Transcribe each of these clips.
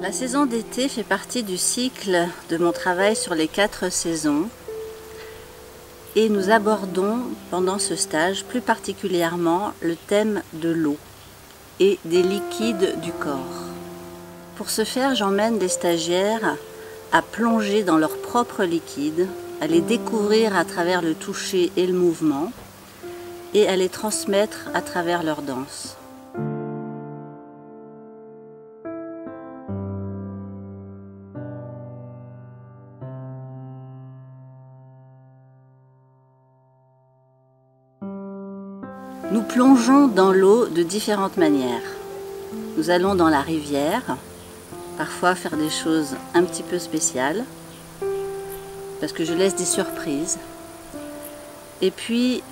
La saison d'été fait partie du cycle de mon travail sur les 4 saisons et nous abordons pendant ce stage plus particulièrement le thème de l'eau et des liquides du corps. Pour ce faire, j'emmène des stagiaires à plonger dans leurs propres liquides, à les découvrir à travers le toucher et le mouvement et à les transmettre à travers leur danse. Nous plongeons dans l'eau de différentes manières. Nous allons dans la rivière, parfois faire des choses un petit peu spéciales, parce que je laisse des surprises. Et puis,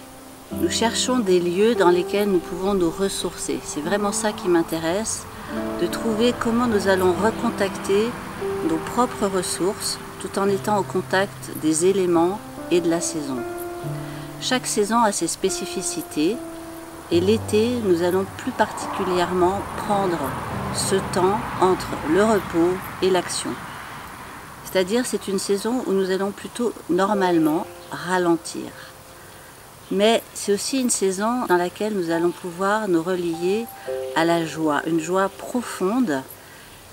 nous cherchons des lieux dans lesquels nous pouvons nous ressourcer. C'est vraiment ça qui m'intéresse, de trouver comment nous allons recontacter nos propres ressources, tout en étant au contact des éléments et de la saison. Chaque saison a ses spécificités. Et l'été, nous allons plus particulièrement prendre ce temps entre le repos et l'action. C'est-à-dire, c'est une saison où nous allons plutôt normalement ralentir. Mais c'est aussi une saison dans laquelle nous allons pouvoir nous relier à la joie, une joie profonde,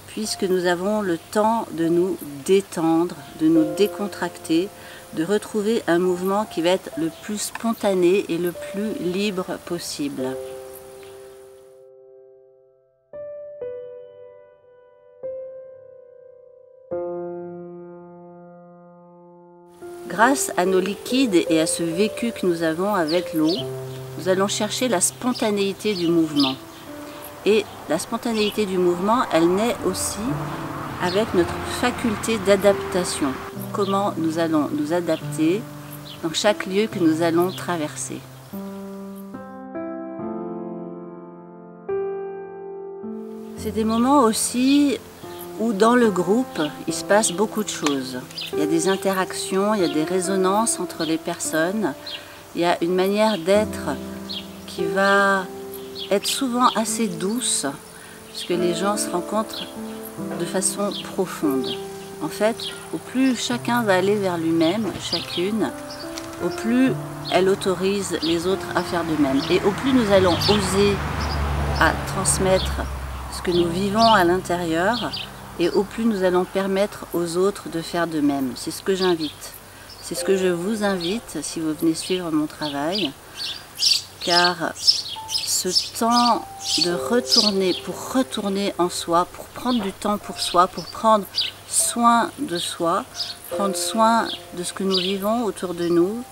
puisque nous avons le temps de nous détendre, de nous décontracter, de retrouver un mouvement qui va être le plus spontané et le plus libre possible. Grâce à nos liquides et à ce vécu que nous avons avec l'eau, nous allons chercher la spontanéité du mouvement. Et la spontanéité du mouvement, elle naît aussi avec notre faculté d'adaptation. Comment nous allons nous adapter dans chaque lieu que nous allons traverser. C'est des moments aussi où dans le groupe, il se passe beaucoup de choses. Il y a des interactions, il y a des résonances entre les personnes. Il y a une manière d'être qui va être souvent assez douce, parce que les gens se rencontrent de façon profonde. En fait, au plus chacun va aller vers lui-même, chacune, au plus elle autorise les autres à faire de même. Et au plus nous allons oser à transmettre ce que nous vivons à l'intérieur, et au plus nous allons permettre aux autres de faire de même. C'est ce que j'invite. C'est ce que je vous invite si vous venez suivre mon travail, car ce temps de retourner en soi, pour prendre du temps pour soi, pour prendre soin de soi, prendre soin de ce que nous vivons autour de nous,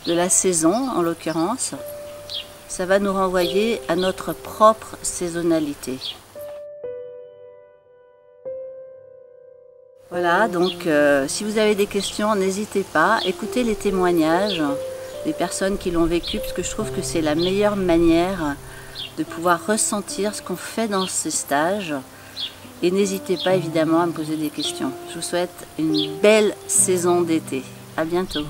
de la saison en l'occurrence, ça va nous renvoyer à notre propre saisonnalité. Voilà, donc si vous avez des questions, n'hésitez pas, écoutez les témoignages des personnes qui l'ont vécu, parce que je trouve que c'est la meilleure manière de pouvoir ressentir ce qu'on fait dans ces stages. Et n'hésitez pas évidemment à me poser des questions. Je vous souhaite une belle saison d'été. À bientôt.